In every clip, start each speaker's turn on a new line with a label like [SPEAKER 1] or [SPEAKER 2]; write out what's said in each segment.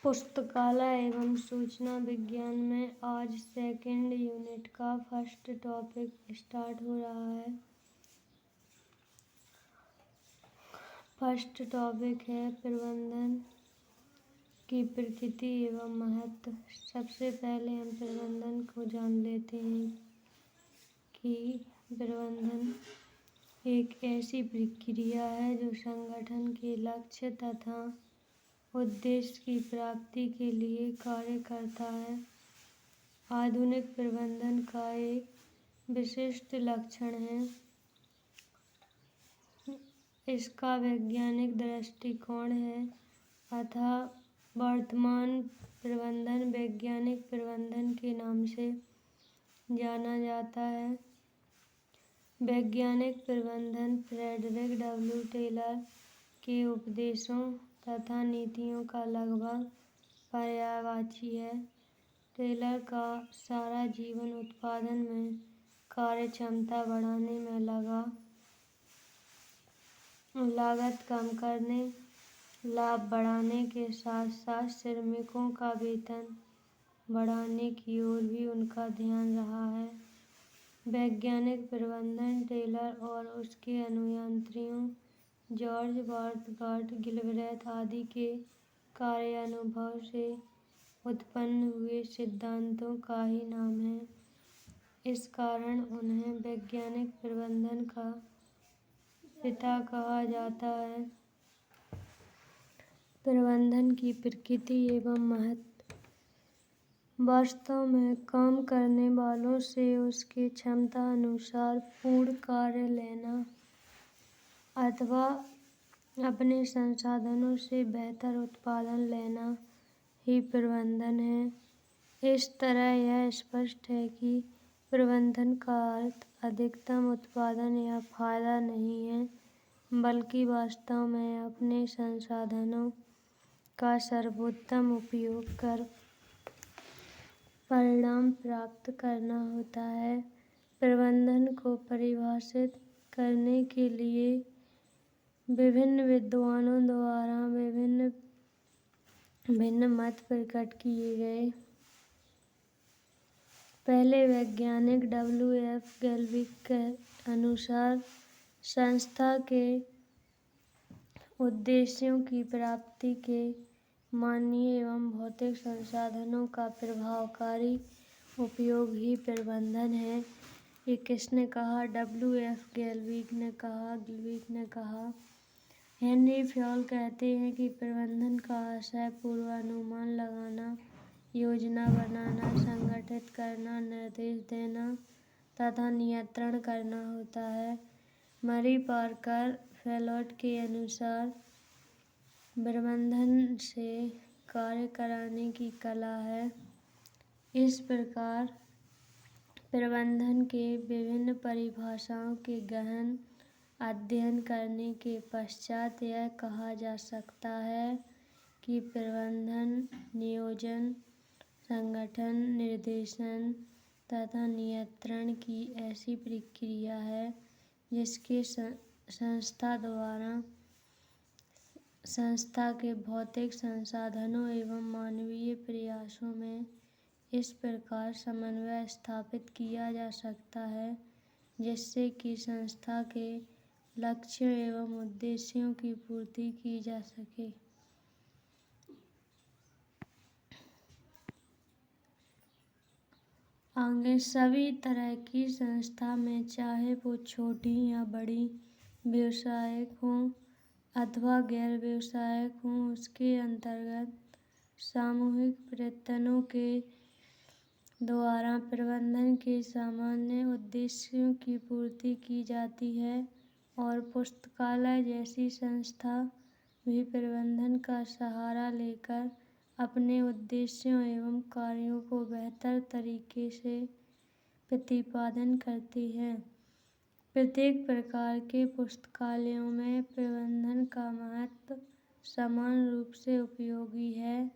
[SPEAKER 1] पुस्तकालय एवं सूचना विज्ञान में आज सेकंड यूनिट का फर्स्ट टॉपिक स्टार्ट हो रहा है। फर्स्ट टॉपिक है प्रबंधन की प्रकृति एवं महत्व। सबसे पहले हम प्रबंधन को जान लेते हैं कि प्रबंधन एक ऐसी प्रक्रिया है जो संगठन के लक्ष्य तथा उद्देश्य की प्राप्ति के लिए कार्य करता है। आधुनिक प्रबंधन का एक विशिष्ट लक्षण है इसका वैज्ञानिक दृष्टिकोण है अतः वर्तमान प्रबंधन वैज्ञानिक प्रबंधन के नाम से जाना जाता है। वैज्ञानिक प्रबंधन फ्रेडरिक डब्ल्यू टेलर के उपदेशों तथा नीतियों का लगभग पर्यायवाची है। टेलर का सारा जीवन उत्पादन में कार्य क्षमता बढ़ाने में लगा, लागत कम करने, लाभ बढ़ाने के साथ साथ श्रमिकों का वेतन बढ़ाने की ओर भी उनका ध्यान रहा है। वैज्ञानिक प्रबंधन टेलर और उसके अनुयायियों जॉर्ज बार्थगार्ड गिलब्रेथ आदि के कार्यानुभव से उत्पन्न हुए सिद्धांतों का ही नाम है। इस कारण उन्हें वैज्ञानिक प्रबंधन का पिता कहा जाता है। प्रबंधन की प्रकृति एवं महत्व। वास्तव में काम करने वालों से उसके क्षमता अनुसार पूर्ण कार्य लेना अथवा अपने संसाधनों से बेहतर उत्पादन लेना ही प्रबंधन है। इस तरह यह स्पष्ट है कि प्रबंधन का अर्थ अधिकतम उत्पादन या फायदा नहीं है, बल्कि वास्तव में अपने संसाधनों का सर्वोत्तम उपयोग कर परिणाम प्राप्त करना होता है। प्रबंधन को परिभाषित करने के लिए विभिन्न विद्वानों द्वारा भिन्न मत प्रकट किए गए। पहले वैज्ञानिक W.F. गेल्विक के अनुसार संस्था के उद्देश्यों की प्राप्ति के मानवीय एवं भौतिक संसाधनों का प्रभावकारी उपयोग ही प्रबंधन है। ये किसने कहा? W.F. गेल्विक ने कहा। हेनरी फ्योल कहते हैं कि प्रबंधन का आशय पूर्वानुमान लगाना, योजना बनाना, संगठित करना, निर्देश देना तथा नियंत्रण करना होता है। मरी पार्कर फेलोट के अनुसार प्रबंधन से कार्य कराने की कला है। इस प्रकार प्रबंधन के विभिन्न परिभाषाओं के गहन अध्ययन करने के पश्चात यह कहा जा सकता है कि प्रबंधन नियोजन, संगठन, निर्देशन तथा नियंत्रण की ऐसी प्रक्रिया है जिसके संस्था द्वारा संस्था के भौतिक संसाधनों एवं मानवीय प्रयासों में इस प्रकार समन्वय स्थापित किया जा सकता है जिससे कि संस्था के लक्ष्यों एवं उद्देश्यों की पूर्ति की जा सके। आगे सभी तरह की संस्था में, चाहे वो छोटी या बड़ी, व्यावसायिक हों अथवा गैर व्यावसायिक हों, उसके अंतर्गत सामूहिक प्रयत्नों के द्वारा प्रबंधन के सामान्य उद्देश्यों की पूर्ति की जाती है। और पुस्तकालय जैसी संस्था भी प्रबंधन का सहारा लेकर अपने उद्देश्यों एवं कार्यों को बेहतर तरीके से प्रतिपादन करती है। प्रत्येक प्रकार के पुस्तकालयों में प्रबंधन का महत्व समान रूप से उपयोगी है।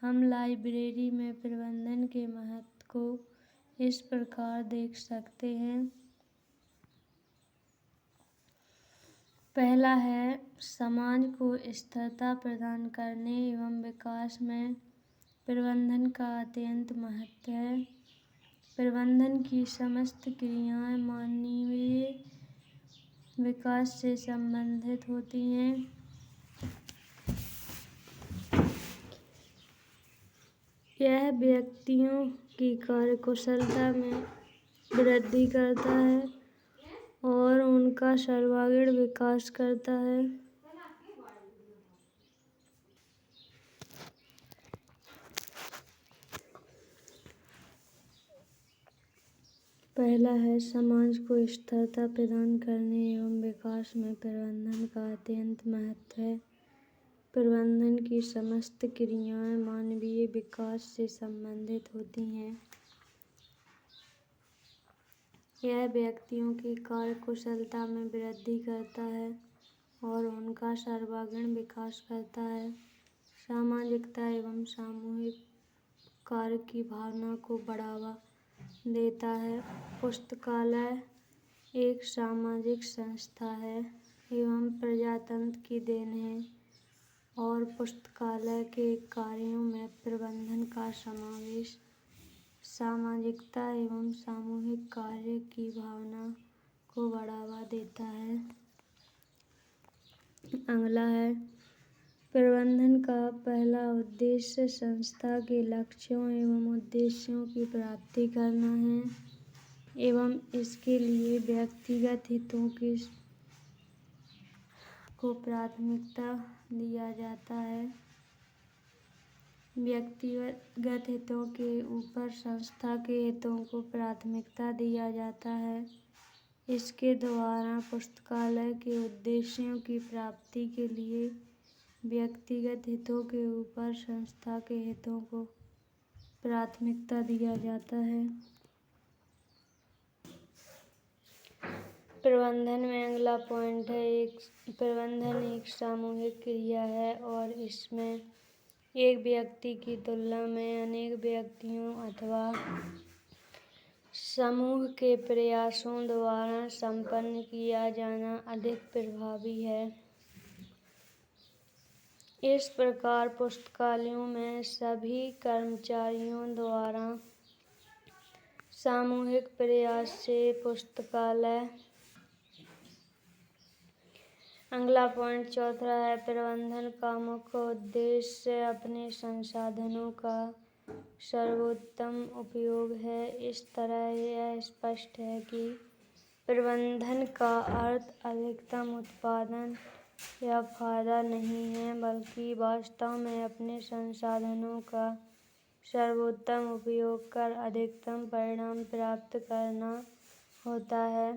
[SPEAKER 1] हम लाइब्रेरी में प्रबंधन के महत्व को इस प्रकार देख सकते हैं। पहला है समाज को स्थिरता प्रदान करने एवं विकास में प्रबंधन का अत्यंत महत्व है। प्रबंधन की समस्त क्रियाएं मानवीय विकास से संबंधित होती हैं। यह व्यक्तियों की कार्यकुशलता में वृद्धि करता है और उनका सर्वांगीण विकास करता है। पहला है समाज को स्थिरता प्रदान करने एवं विकास में प्रबंधन का अत्यंत महत्व है। प्रबंधन की समस्त क्रियाएं मानवीय विकास से संबंधित होती हैं। यह व्यक्तियों की कार्यकुशलता में वृद्धि करता है और उनका सर्वांगीण विकास करता है। सामाजिकता एवं सामूहिक कार्य की भावना को बढ़ावा देता है। पुस्तकालय एक सामाजिक संस्था है एवं प्रजातंत्र की देन है और पुस्तकालय के कार्यों में प्रबंधन का समावेश सामाजिकता एवं सामूहिक कार्य की भावना को बढ़ावा देता है। अगला है प्रबंधन का पहला उद्देश्य संस्था के लक्ष्यों एवं उद्देश्यों की प्राप्ति करना है एवं इसके लिए व्यक्तिगत हितों को प्राथमिकता दिया जाता है। व्यक्तिगत हितों के ऊपर संस्था के हितों को प्राथमिकता दिया जाता है। इसके द्वारा पुस्तकालय के उद्देश्यों की प्राप्ति के लिए व्यक्तिगत हितों के ऊपर संस्था के हितों को प्राथमिकता दिया जाता है। प्रबंधन में अगला पॉइंट है प्रबंधन एक सामूहिक क्रिया है और इसमें एक व्यक्ति की तुलना में अनेक व्यक्तियों अथवा समूह के प्रयासों द्वारा संपन्न किया जाना अधिक प्रभावी है। इस प्रकार पुस्तकालयों में सभी कर्मचारियों द्वारा सामूहिक प्रयास से पुस्तकालय। अगला पॉइंट चौथा है प्रबंधन का मुख्य उद्देश्य अपने संसाधनों का सर्वोत्तम उपयोग है। इस तरह यह स्पष्ट है कि प्रबंधन का अर्थ अधिकतम उत्पादन या फायदा नहीं है बल्कि वास्तव में अपने संसाधनों का सर्वोत्तम उपयोग कर अधिकतम परिणाम प्राप्त करना होता है।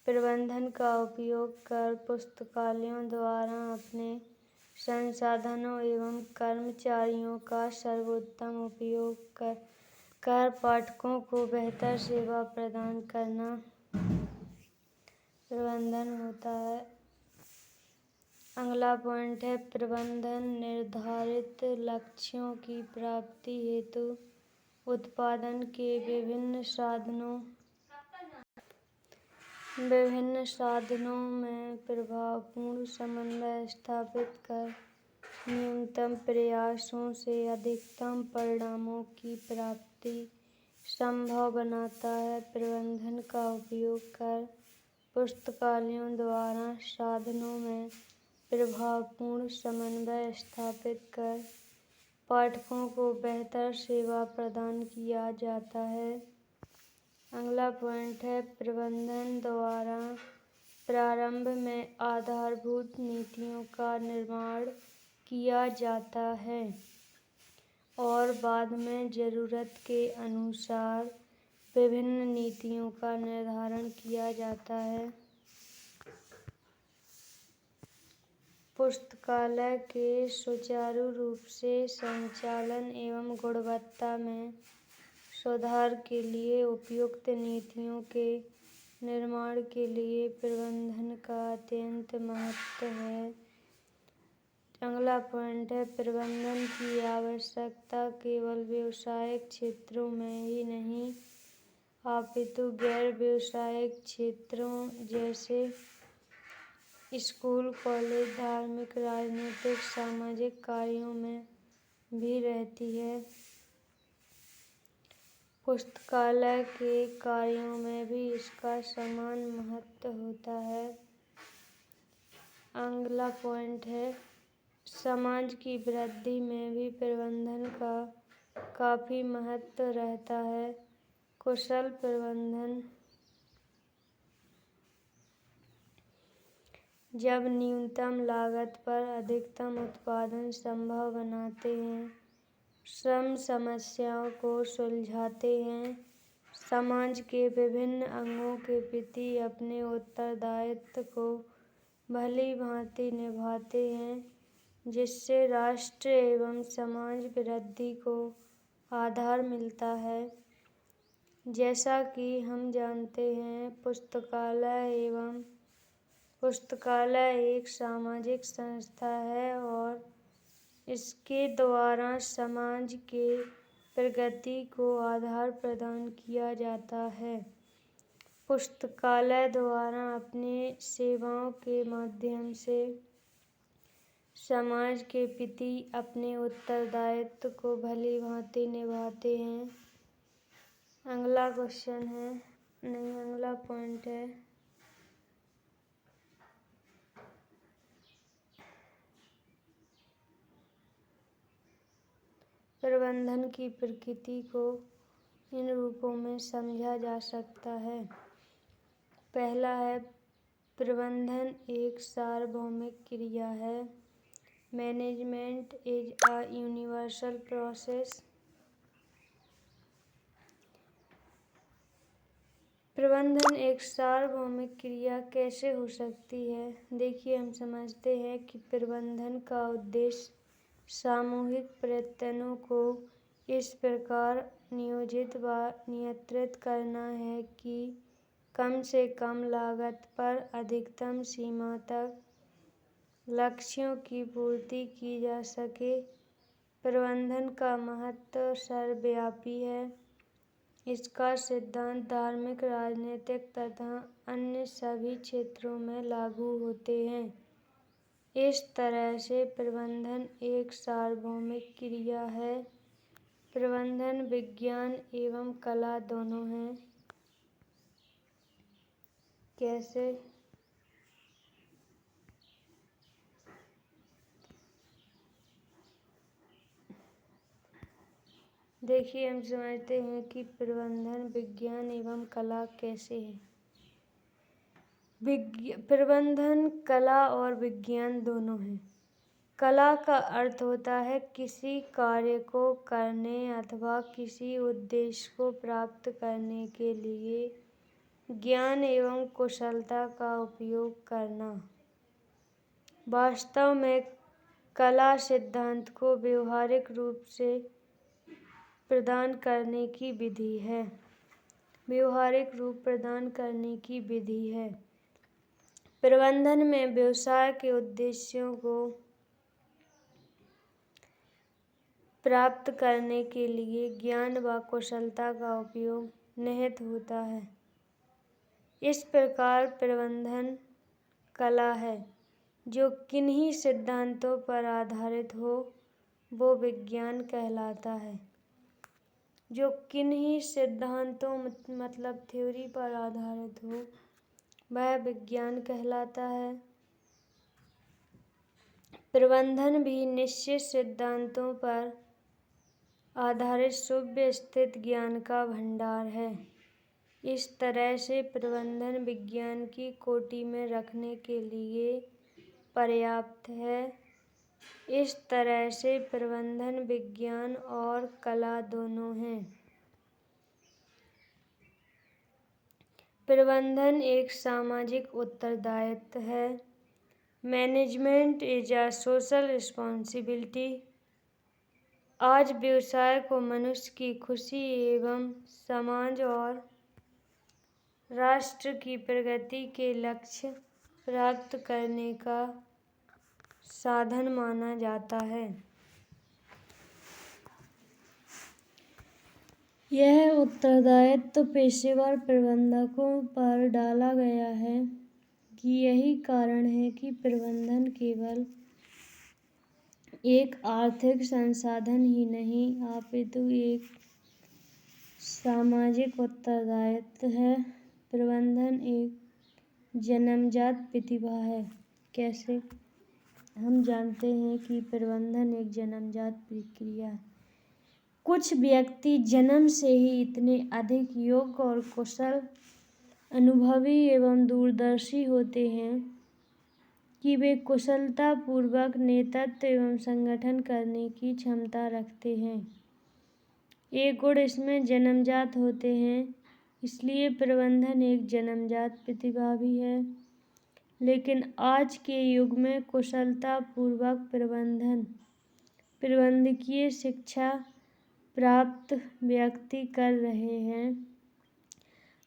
[SPEAKER 1] प्रबंधन का उपयोग कर पुस्तकालयों द्वारा अपने संसाधनों एवं कर्मचारियों का सर्वोत्तम उपयोग कर पाठकों को बेहतर सेवा प्रदान करना प्रबंधन होता है। अगला पॉइंट है प्रबंधन निर्धारित लक्ष्यों की प्राप्ति हेतु उत्पादन के विभिन्न साधनों में प्रभावपूर्ण समन्वय स्थापित कर न्यूनतम प्रयासों से अधिकतम परिणामों की प्राप्ति संभव बनाता है। प्रबंधन का उपयोग कर पुस्तकालयों द्वारा साधनों में प्रभावपूर्ण समन्वय स्थापित कर पाठकों को बेहतर सेवा प्रदान किया जाता है। अगला पॉइंट है प्रबंधन द्वारा प्रारंभ में आधारभूत नीतियों का निर्माण किया जाता है और बाद में जरूरत के अनुसार विभिन्न नीतियों का निर्धारण किया जाता है। पुस्तकालय के सुचारू रूप से संचालन एवं गुणवत्ता में सुधार के लिए उपयुक्त नीतियों के निर्माण के लिए प्रबंधन का अत्यंत महत्व है। अगला पॉइंट है प्रबंधन की आवश्यकता केवल व्यावसायिक क्षेत्रों में ही नहीं अपितु गैर व्यावसायिक क्षेत्रों जैसे स्कूल, कॉलेज, धार्मिक, राजनीतिक, सामाजिक कार्यों में भी रहती है। पुस्तकालय के कार्यों में भी इसका समान महत्व होता है। अगला पॉइंट है, समाज की वृद्धि में भी प्रबंधन का काफी महत्व रहता है। कुशल प्रबंधन जब न्यूनतम लागत पर अधिकतम उत्पादन संभव बनाते हैं, श्रम समस्याओं को सुलझाते हैं, समाज के विभिन्न अंगों के प्रति अपने उत्तरदायित्व को भली भांति निभाते हैं, जिससे राष्ट्र एवं समाज वृद्धि को आधार मिलता है। जैसा कि हम जानते हैं, पुस्तकालय एक सामाजिक संस्था है और इसके द्वारा समाज के प्रगति को आधार प्रदान किया जाता है। पुस्तकालय द्वारा अपने सेवाओं के माध्यम से समाज के प्रति अपने उत्तरदायित्व को भली भांति निभाते हैं। अगला पॉइंट है, प्रबंधन की प्रकृति को इन रूपों में समझा जा सकता है। पहला है, प्रबंधन एक सार्वभौमिक क्रिया है। Management is a universal process. प्रबंधन एक सार्वभौमिक क्रिया कैसे हो सकती है? देखिए, हम समझते हैं कि प्रबंधन का उद्देश्य सामूहिक प्रयत्नों को इस प्रकार नियोजित व नियंत्रित करना है कि कम से कम लागत पर अधिकतम सीमा तक लक्ष्यों की पूर्ति की जा सके। प्रबंधन का महत्व सर्वव्यापी है। इसका सिद्धांत धार्मिक, राजनीतिक तथा अन्य सभी क्षेत्रों में लागू होते हैं। इस तरह से प्रबंधन एक सार्वभौमिक क्रिया है। प्रबंधन विज्ञान एवं कला दोनों है। कैसे? देखिए, हम समझते हैं कि प्रबंधन विज्ञान एवं कला कैसे है। प्रबंधन कला और विज्ञान दोनों है। कला का अर्थ होता है किसी कार्य को करने अथवा किसी उद्देश्य को प्राप्त करने के लिए ज्ञान एवं कुशलता का उपयोग करना। वास्तव में कला सिद्धांत को व्यवहारिक रूप से प्रदान करने की विधि है। व्यवहारिक रूप प्रदान करने की विधि है। प्रबंधन में व्यवसाय के उद्देश्यों को प्राप्त करने के लिए ज्ञान व कुशलता का उपयोग निहित होता है। इस प्रकार प्रबंधन कला है। जो किन्हीं सिद्धांतों पर आधारित हो वो विज्ञान कहलाता है। जो किन्हीं सिद्धांतों मतलब थ्योरी पर आधारित हो वह विज्ञान कहलाता है। प्रबंधन भी निश्चित सिद्धांतों पर आधारित सुव्यवस्थित ज्ञान का भंडार है। इस तरह से प्रबंधन विज्ञान की कोटि में रखने के लिए पर्याप्त है। इस तरह से प्रबंधन विज्ञान और कला दोनों हैं। प्रबंधन एक सामाजिक उत्तरदायित्व है। Management is a social responsibility. आज व्यवसाय को मनुष्य की खुशी एवं समाज और राष्ट्र की प्रगति के लक्ष्य प्राप्त करने का साधन माना जाता है। यह उत्तरदायित्व पेशेवर प्रबंधकों पर डाला गया है कि यही कारण है कि प्रबंधन केवल एक आर्थिक संसाधन ही नहीं अपितु एक सामाजिक उत्तरदायित्व है। प्रबंधन एक जन्मजात प्रतिभा है। कैसे? हम जानते हैं कि प्रबंधन एक जन्मजात प्रक्रिया है। कुछ व्यक्ति जन्म से ही इतने अधिक योग्य और कुशल, अनुभवी एवं दूरदर्शी होते हैं कि वे कुशलतापूर्वक नेतृत्व एवं संगठन करने की क्षमता रखते हैं। ये गुण इसमें जन्मजात होते हैं, इसलिए प्रबंधन एक जन्मजात प्रतिभा भी है। लेकिन आज के युग में कुशलतापूर्वक प्रबंधकीय शिक्षा प्राप्त व्यक्ति कर रहे हैं।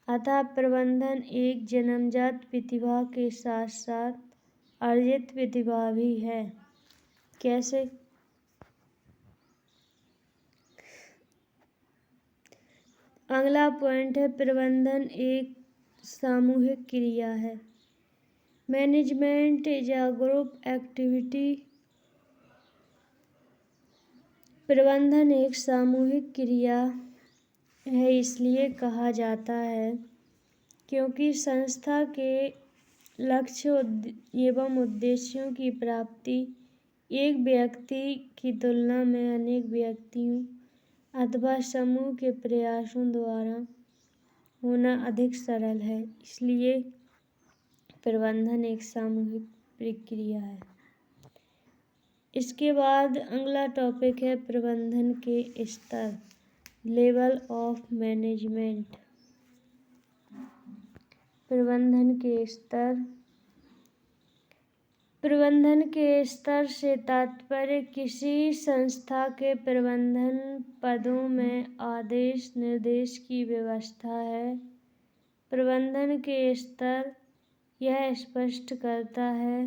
[SPEAKER 1] अतः प्रबंधन एक जन्मजात प्रतिभा के साथ साथ अर्जित प्रतिभा भी है। कैसे? अगला पॉइंट है, प्रबंधन एक सामूहिक क्रिया है। Management is a group activity. प्रबंधन एक सामूहिक क्रिया है, इसलिए कहा जाता है क्योंकि संस्था के लक्ष्य एवं उद्देश्यों की प्राप्ति एक व्यक्ति की तुलना में अनेक व्यक्तियों अथवा समूह के प्रयासों द्वारा होना अधिक सरल है। इसलिए प्रबंधन एक सामूहिक प्रक्रिया है। इसके बाद अगला टॉपिक है प्रबंधन के स्तर, लेवल ऑफ मैनेजमेंट। प्रबंधन के स्तर। प्रबंधन के स्तर से तात्पर्य किसी संस्था के प्रबंधन पदों में आदेश निर्देश की व्यवस्था है। प्रबंधन के स्तर यह स्पष्ट करता है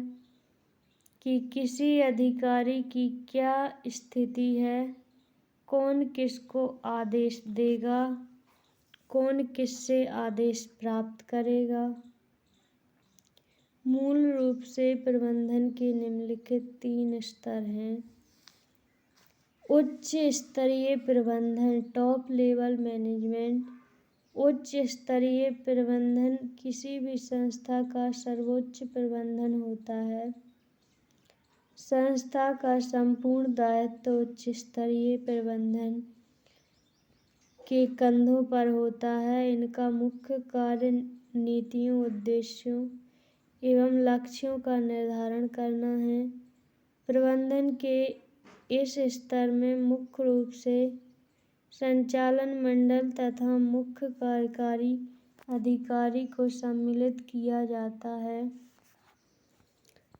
[SPEAKER 1] कि किसी अधिकारी की क्या स्थिति है, कौन किसको आदेश देगा, कौन किससे आदेश प्राप्त करेगा। मूल रूप से प्रबंधन के निम्नलिखित 3 स्तर हैं। उच्च स्तरीय प्रबंधन, टॉप लेवल मैनेजमेंट। उच्च स्तरीय प्रबंधन किसी भी संस्था का सर्वोच्च प्रबंधन होता है। संस्था का संपूर्ण दायित्व उच्च स्तरीय प्रबंधन के कंधों पर होता है। इनका मुख्य कार्य नीतियों, उद्देश्यों एवं लक्ष्यों का निर्धारण करना है। प्रबंधन के इस स्तर में मुख्य रूप से संचालन मंडल तथा मुख्य कार्यकारी अधिकारी को सम्मिलित किया जाता है।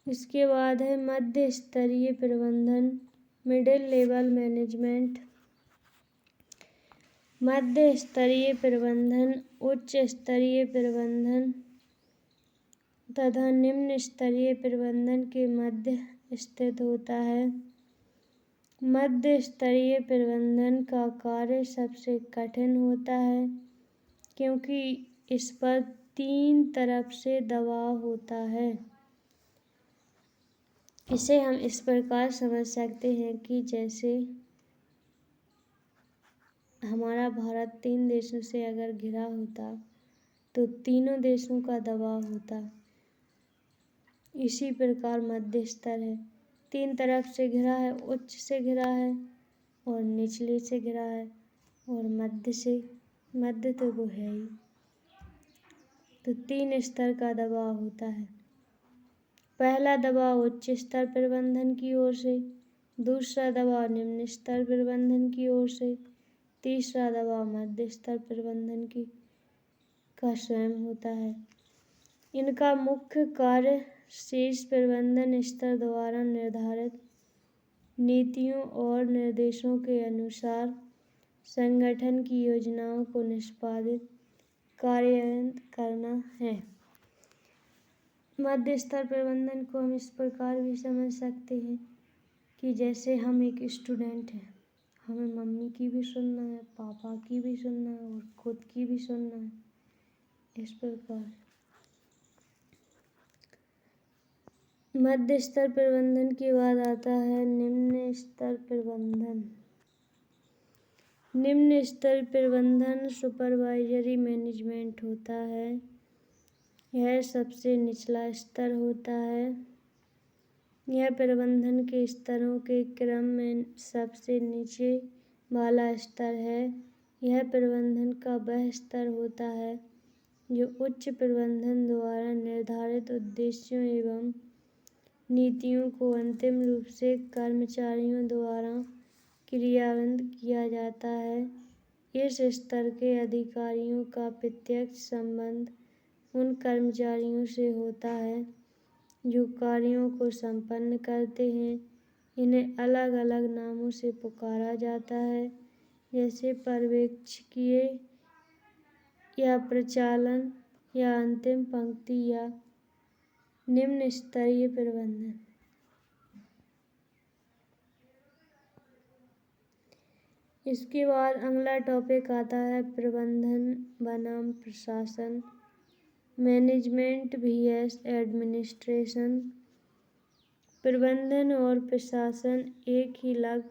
[SPEAKER 1] इसके बाद है मध्य स्तरीय प्रबंधन, मिडिल लेवल मैनेजमेंट। मध्य स्तरीय प्रबंधन उच्च स्तरीय प्रबंधन तथा निम्न स्तरीय प्रबंधन के मध्य स्थित होता है। मध्य स्तरीय प्रबंधन का कार्य सबसे कठिन होता है क्योंकि इस पर 3 तरफ से दबाव होता है। इसे हम इस प्रकार समझ सकते हैं कि जैसे हमारा भारत 3 देशों से अगर घिरा होता तो तीनों देशों का दबाव होता। इसी प्रकार मध्य स्तर है, 3 तरफ से घिरा है, उच्च से घिरा है और निचले से घिरा है और मध्य तो वो है ही। तो 3 स्तर का दबाव होता है। पहला दबाव उच्च स्तर प्रबंधन की ओर से, दूसरा दबाव निम्न स्तर प्रबंधन की ओर से, तीसरा दबाव मध्य स्तर प्रबंधन का स्वयं होता है। इनका मुख्य कार्य शीर्ष प्रबंधन स्तर द्वारा निर्धारित नीतियों और निर्देशों के अनुसार संगठन की योजनाओं को निष्पादित कार्यान्वित करना है। मध्य स्तर प्रबंधन को हम इस प्रकार भी समझ सकते हैं कि जैसे हम एक स्टूडेंट हैं, हमें मम्मी की भी सुनना है, पापा की भी सुनना है और खुद की भी सुनना है। इस प्रकार मध्य स्तर प्रबंधन के बाद आता है निम्न स्तर प्रबंधन। निम्न स्तर प्रबंधन सुपरवाइजरी मैनेजमेंट होता है। यह सबसे निचला स्तर होता है। यह प्रबंधन के स्तरों के क्रम में सबसे नीचे वाला स्तर है। यह प्रबंधन का वह स्तर होता है जो उच्च प्रबंधन द्वारा निर्धारित उद्देश्यों एवं नीतियों को अंतिम रूप से कर्मचारियों द्वारा क्रियान्वित किया जाता है। इस स्तर के अधिकारियों का प्रत्यक्ष संबंध उन कर्मचारियों से होता है जो कार्यों को संपन्न करते हैं। इन्हें अलग अलग नामों से पुकारा जाता है, जैसे पर्यवेक्षकीय या प्रचालन या अंतिम पंक्ति या निम्न स्तरीय प्रबंधन। इसके बाद अगला टॉपिक आता है प्रबंधन बनाम प्रशासन, मैनेजमेंट vs एडमिनिस्ट्रेशन। प्रबंधन और प्रशासन एक ही लग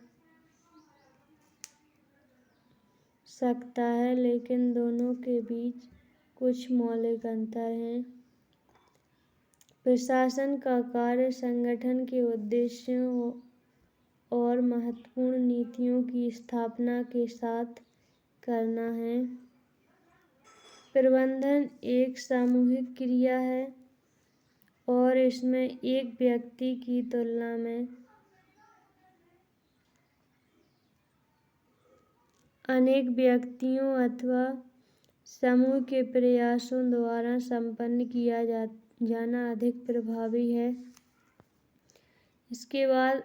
[SPEAKER 1] सकता है, लेकिन दोनों के बीच कुछ मौलिक अंतर हैं। प्रशासन का कार्य संगठन के उद्देश्यों और महत्वपूर्ण नीतियों की स्थापना के साथ करना है। प्रबंधन एक सामूहिक क्रिया है और इसमें एक व्यक्ति की तुलना में अनेक व्यक्तियों अथवा समूह के प्रयासों द्वारा संपन्न किया जाना अधिक प्रभावी है। इसके बाद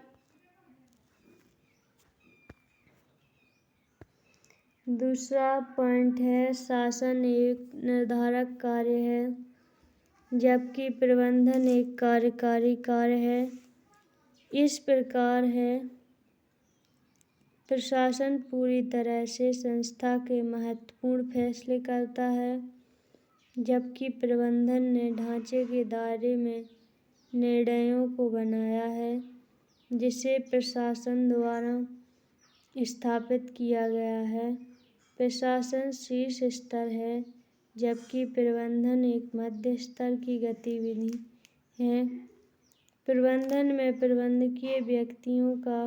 [SPEAKER 1] दूसरा पॉइंट है शासन एक निर्धारक कार्य है, जबकि प्रबंधन एक कार्यकारी कार्य है। इस प्रकार है प्रशासन पूरी तरह से संस्था के महत्वपूर्ण फैसले करता है, जबकि प्रबंधन ने ढांचे के दायरे में निर्णयों को बनाया है जिसे प्रशासन द्वारा स्थापित किया गया है। प्रशासन शीर्ष स्तर है, जबकि प्रबंधन एक मध्य स्तर की गतिविधि है। प्रबंधन में प्रबंधकीय व्यक्तियों का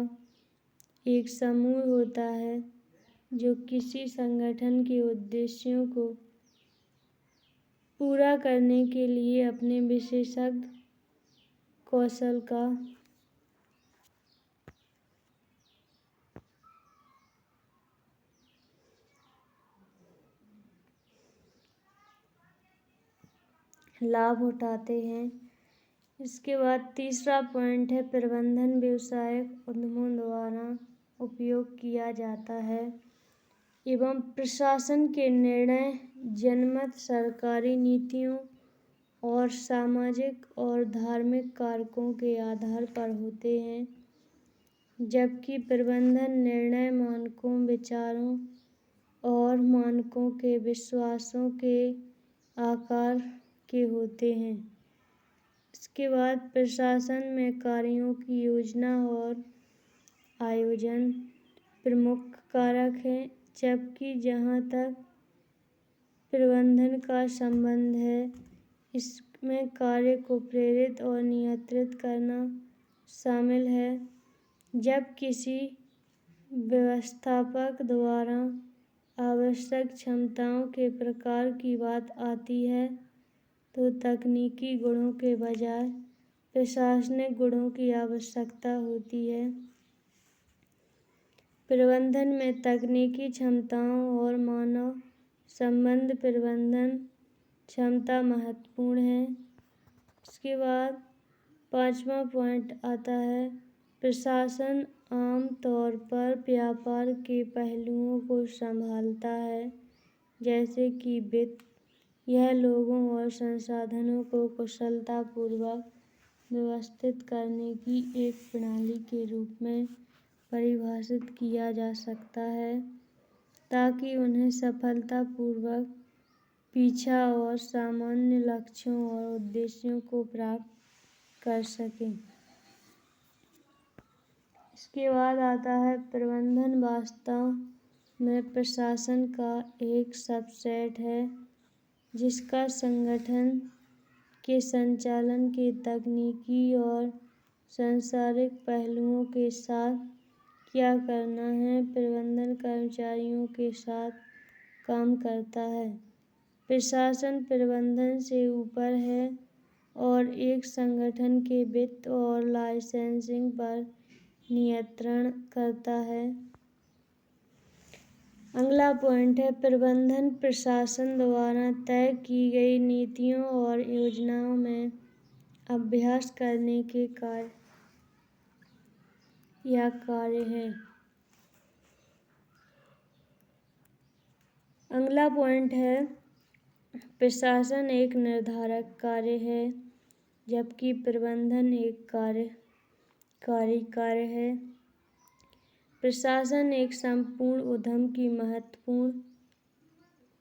[SPEAKER 1] एक समूह होता है जो किसी संगठन के उद्देश्यों को पूरा करने के लिए अपने विशेषज्ञ कौशल का लाभ उठाते हैं। इसके बाद तीसरा पॉइंट है प्रबंधन व्यावसायिक उद्यमों द्वारा उपयोग किया जाता है एवं प्रशासन के निर्णय जनमत, सरकारी नीतियों और सामाजिक और धार्मिक कारकों के आधार पर होते हैं, जबकि प्रबंधन निर्णय मानकों, विचारों और मानकों के विश्वासों के आकार के होते हैं। इसके बाद प्रशासन में कार्यों की योजना और आयोजन प्रमुख कारक हैं, जबकि जहाँ तक प्रबंधन का संबंध है, इसमें कार्य को प्रेरित और नियंत्रित करना शामिल है। जब किसी व्यवस्थापक द्वारा आवश्यक क्षमताओं के प्रकार की बात आती है, तो तकनीकी गुणों के बजाय प्रशासनिक गुणों की आवश्यकता होती है। प्रबंधन में तकनीकी क्षमताओं और मानव संबंध प्रबंधन क्षमता महत्वपूर्ण है। इसके बाद पांचवा पॉइंट आता है प्रशासन आम तौर पर व्यापार के पहलुओं को संभालता है, जैसे कि वित्त। यह लोगों और संसाधनों को कुशलतापूर्वक व्यवस्थित करने की एक प्रणाली के रूप में परिभाषित किया जा सकता है, ताकि उन्हें सफलतापूर्वक पीछा और सामान्य लक्ष्यों और उद्देश्यों को प्राप्त कर सकें। इसके बाद आता है प्रबंधन वास्तव में प्रशासन का एक सबसेट है जिसका संगठन के संचालन के तकनीकी और सांसारिक पहलुओं के साथ क्या करना है। प्रबंधन कर्मचारियों के साथ काम करता है। प्रशासन प्रबंधन से ऊपर है और एक संगठन के वित्त और लाइसेंसिंग पर नियंत्रण करता है। अगला पॉइंट है प्रबंधन प्रशासन द्वारा तय की गई नीतियों और योजनाओं में अभ्यास करने के कार्य है। अगला पॉइंट है प्रशासन एक निर्धारक कार्य है जबकि प्रबंधन एक कार्यकारी कार्य है। प्रशासन एक संपूर्ण उद्यम की महत्वपूर्ण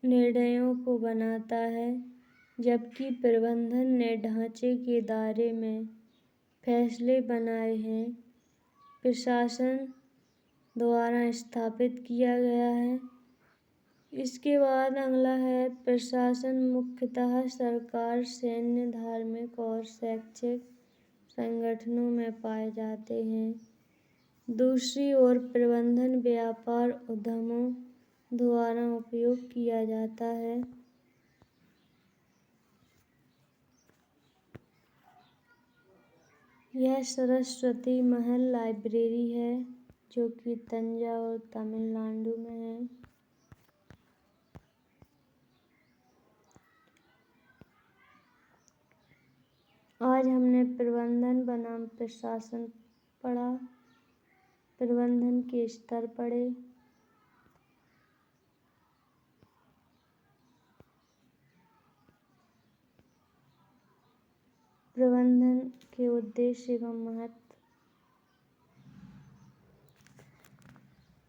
[SPEAKER 1] निर्णयों को बनाता है जबकि प्रबंधन ने ढांचे के दायरे में फैसले बनाए हैं। प्रशासन द्वारा स्थापित किया गया है। इसके बाद अगला है प्रशासन मुख्यतः सरकार, सैन्य, धार्मिक और शैक्षिक संगठनों में पाए जाते हैं। दूसरी ओर प्रबंधन व्यापार उद्यमों द्वारा उपयोग किया जाता है। यह सरस्वती महल लाइब्रेरी है जो कि तंजावुर तमिलनाडु में है। आज हमने प्रबंधन बनाम प्रशासन पढ़ा, प्रबंधन के स्तर पढ़े। प्रबंधन के उद्देश्य एवं महत्व।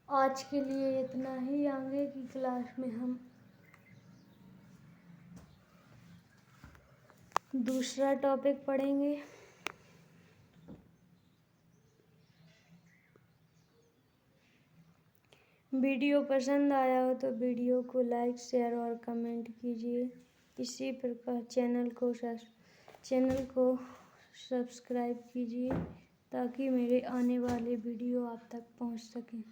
[SPEAKER 1] आज के लिए इतना ही। आगे की क्लास में हम दूसरा टॉपिक पढ़ेंगे। वीडियो पसंद आया हो तो वीडियो को लाइक, शेयर और कमेंट कीजिए। इसी प्रकार चैनल को सब्सक्राइब कीजिए ताकि मेरे आने वाले वीडियो आप तक पहुंच सकें।